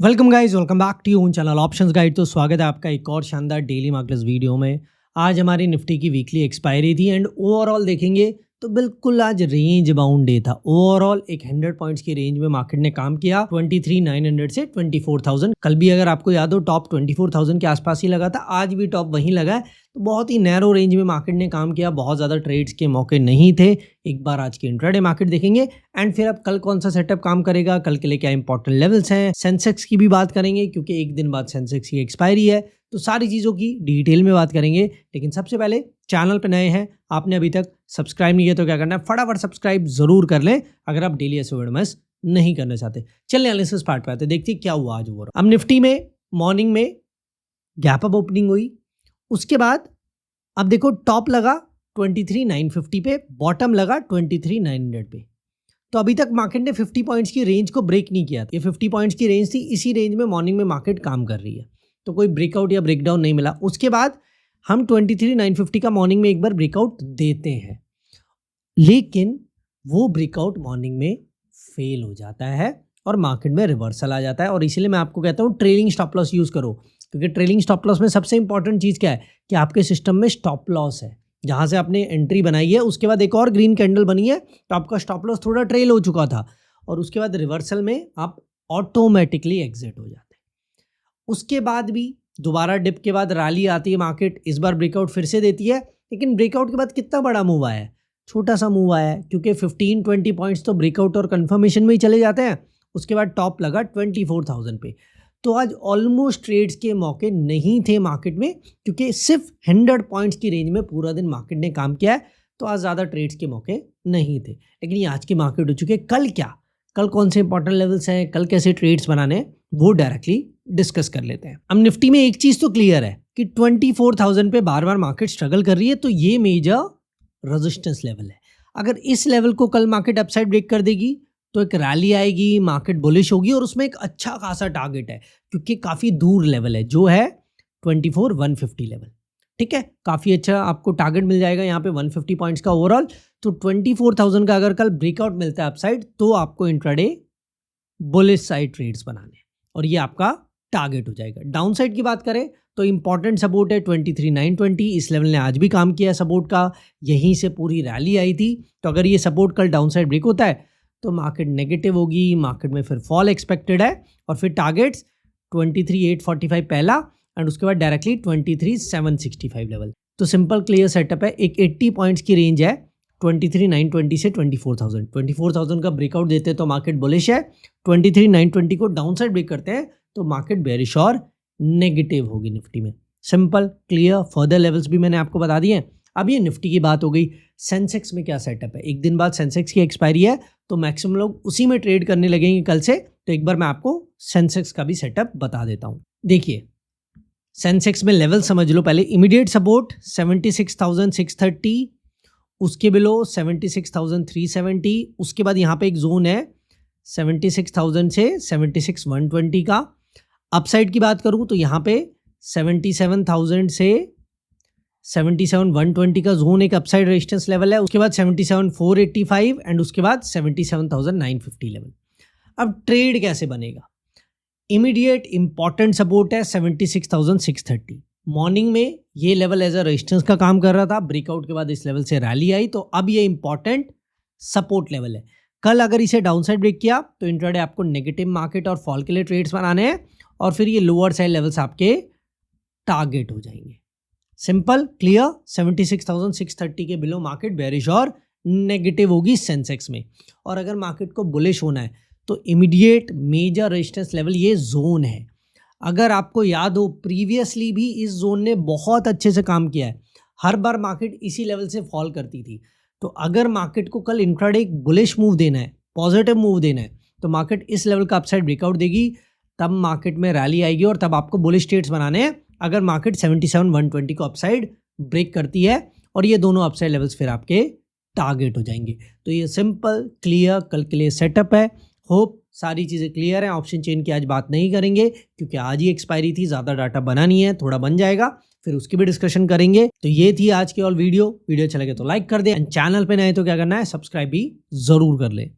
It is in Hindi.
Welcome guys, welcome back to your channel options guide. तो स्वागत है आपका एक और शानदार डेली मार्केट्स वीडियो में। आज हमारी निफ्टी की वीकली एक्सपायरी थी एंड ओवरऑल देखेंगे तो बिल्कुल आज रेंज बाउंड डे था। ओवरऑल एक 100 पॉइंट्स की रेंज में मार्केट ने काम किया 23,900 से 24,000। कल भी अगर आपको याद हो टॉप 24,000 के आसपास ही लगा था, आज भी टॉप वहीं लगा है। तो बहुत ही नैरो रेंज में मार्केट ने काम किया, बहुत ज़्यादा ट्रेड्स के मौके नहीं थे। एक बार आज की इंट्राडे मार्केट देखेंगे एंड फिर अब कल कौन सा सेटअप काम करेगा, कल के लिए क्या इंपॉर्टेंट लेवल्स हैं, सेंसेक्स की भी बात करेंगे क्योंकि एक दिन बाद सेंसेक्स की एक्सपायरी है। तो सारी चीज़ों की डिटेल में बात करेंगे, लेकिन सबसे पहले चैनल पे नए हैं, आपने अभी तक सब्सक्राइब नहीं किया तो क्या करना है, फटाफट सब्सक्राइब जरूर कर लें अगर आप डेली ऐसे वीडियो मिस नहीं करना चाहते। चलिए एनालिसिस पार्ट पे आते हैं, देखते हैं क्या हुआ आज ओवरऑल। अब निफ्टी में मॉर्निंग में गैप अप ओपनिंग हुई, उसके बाद अब देखो टॉप लगा 23,950 पे, बॉटम लगा 23,900 पे। तो अभी तक मार्केट ने 50 पॉइंट्स की रेंज को ब्रेक नहीं किया। ये 50 पॉइंट्स की रेंज थी, इसी रेंज में मॉर्निंग में मार्केट काम कर रही है, तो कोई ब्रेकआउट या ब्रेकडाउन नहीं मिला। उसके बाद हम 23,950 का मॉर्निंग में एक बार ब्रेकआउट देते हैं, लेकिन वो ब्रेकआउट मॉर्निंग में फेल हो जाता है और मार्केट में रिवर्सल आ जाता है। और इसीलिए मैं आपको कहता हूँ ट्रेलिंग स्टॉप लॉस यूज़ करो, क्योंकि ट्रेलिंग स्टॉप लॉस में सबसे इंपॉर्टेंट चीज़ क्या है कि आपके सिस्टम में स्टॉप लॉस है। जहाँ से आपने एंट्री बनाई है उसके बाद एक और ग्रीन कैंडल बनी है तो आपका स्टॉप लॉस थोड़ा ट्रेल हो चुका था और उसके बाद रिवर्सल में आप ऑटोमेटिकली एग्जिट हो जाते हैं। उसके बाद भी दोबारा डिप के बाद रैली आती है, मार्केट इस बार ब्रेकआउट फिर से देती है, लेकिन ब्रेकआउट के बाद कितना बड़ा मूव आया है, छोटा सा मूव आया है, क्योंकि 15-20 पॉइंट्स तो ब्रेकआउट और कंफर्मेशन में ही चले जाते हैं। उसके बाद टॉप लगा 24,000 पे। तो आज ऑलमोस्ट ट्रेड्स के मौके नहीं थे मार्केट में, क्योंकि सिर्फ 100 पॉइंट्स की रेंज में पूरा दिन मार्केट ने काम किया है, तो आज ज़्यादा ट्रेड्स के मौके नहीं थे। लेकिन ये आज की मार्केट हो चुकी है। कल क्या, कल कौन से इंपॉर्टेंट लेवल्स हैं, कल कैसे ट्रेड्स बनाने हैं, वो डायरेक्टली डिस्कस कर लेते हैं। अब निफ्टी में एक चीज़ तो क्लियर है कि 24,000 पे बार बार मार्केट स्ट्रगल कर रही है, तो ये मेजर रेजिस्टेंस लेवल है। अगर इस लेवल को कल मार्केट अपसाइड ब्रेक कर देगी तो एक रैली आएगी, मार्केट बुलिश होगी और उसमें एक अच्छा खासा टारगेट है, क्योंकि काफ़ी दूर लेवल है जो है 24,150 लेवल। ठीक है, काफ़ी अच्छा आपको टारगेट मिल जाएगा यहाँ पे 150 पॉइंट्स का ओवरऑल। तो 24,000 का अगर कल ब्रेकआउट मिलता है अपसाइड तो आपको इंट्राडे बुलिश साइड ट्रेड्स बनाने और ये आपका टारगेट हो जाएगा। डाउन साइड की बात करें तो इंपॉर्टेंट सपोर्ट है 23,920, इस लेवल ने आज भी काम किया सपोर्ट का, यहीं से पूरी रैली आई थी। तो अगर ये सपोर्ट कल डाउन साइड ब्रेक होता है तो मार्केट नेगेटिव होगी, मार्केट में फिर फॉल एक्सपेक्टेड है और फिर टारगेट्स 23,845 पहला एंड उसके बाद डायरेक्टली 23,765 लेवल। तो सिंपल क्लियर सेटअप है। एक 80 पॉइंट्स की रेंज है 23,920 से 24,000। 24,000 का ब्रेकआउट देते हैं तो मार्केट बुलिश है, 23,920 को डाउन साइड ब्रेक करते हैं तो मार्केट बेरिश और नेगेटिव होगी निफ्टी में। सिंपल क्लियर, फर्दर लेवल्स भी मैंने आपको बता दिए हैं। अब ये निफ्टी की बात हो गई। सेंसेक्स में क्या सेटअप है, एक दिन बाद सेंसेक्स की एक्सपायरी है तो मैक्सिमम लोग उसी में ट्रेड करने लगेंगे कल से। तो एक बार मैं आपको सेंसेक्स का भी सेटअप बता देता हूं। देखिए सेंसेक्स में लेवल समझ लो पहले। इमीडिएट सपोर्ट 76,630, उसके बिलो 76,370, उसके बाद यहाँ पे एक जोन है 76,000 से 76,120 का। अपसाइड की बात करूँ तो यहाँ पे 77,000 से 77,120 का जोन एक अपसाइड रेजिस्टेंस लेवल है। उसके बाद 77,485 एंड उसके बाद 77,950 लेवल। अब ट्रेड कैसे बनेगा, इमीडिएट इंपॉर्टेंट सपोर्ट है 76,630। मॉर्निंग में ये लेवल एज अ रेजिस्टेंस का काम कर रहा था, ब्रेकआउट के बाद इस लेवल से रैली आई तो अब ये इंपॉर्टेंट सपोर्ट लेवल है। कल अगर इसे डाउन साइड ब्रेक किया तो इंट्राडे आपको नेगेटिव मार्केट और फॉल के लिए ट्रेड्स बनाने हैं और फिर ये लोअर साइड लेवल्स आपके टारगेट हो जाएंगे। सिंपल क्लियर, 76,630 के बिलो मार्केट बेरिश और नेगेटिव होगी सेंसेक्स में। और अगर मार्केट को बुलिश होना है तो इमीडिएट मेजर रेजिस्टेंस लेवल ये जोन है। अगर आपको याद हो प्रीवियसली भी इस जोन ने बहुत अच्छे से काम किया है, हर बार मार्केट इसी लेवल से फॉल करती थी। तो अगर मार्केट को कल इंट्राडे एक बुलिश मूव देना है, पॉजिटिव मूव देना है, तो मार्केट इस लेवल का अपसाइड ब्रेकआउट देगी, तब मार्केट में रैली आएगी और तब आपको बुलिश ट्रेड्स बनाने हैं। अगर मार्केट 77,120 को अपसाइड ब्रेक करती है और ये दोनों अपसाइड लेवल्स फिर आपके टारगेट हो जाएंगे। तो ये सिंपल क्लियर कल के लिए सेटअप है। होप सारी चीज़ें क्लियर हैं। ऑप्शन चेन की आज बात नहीं करेंगे क्योंकि आज ही एक्सपायरी थी, ज़्यादा डाटा बना नहीं है, थोड़ा बन जाएगा फिर उसकी भी डिस्कशन करेंगे। तो ये थी आज की ऑल वीडियो अच्छा लगे तो लाइक कर दे एंड चैनल पे नए तो क्या करना है, सब्सक्राइब भी जरूर कर ले।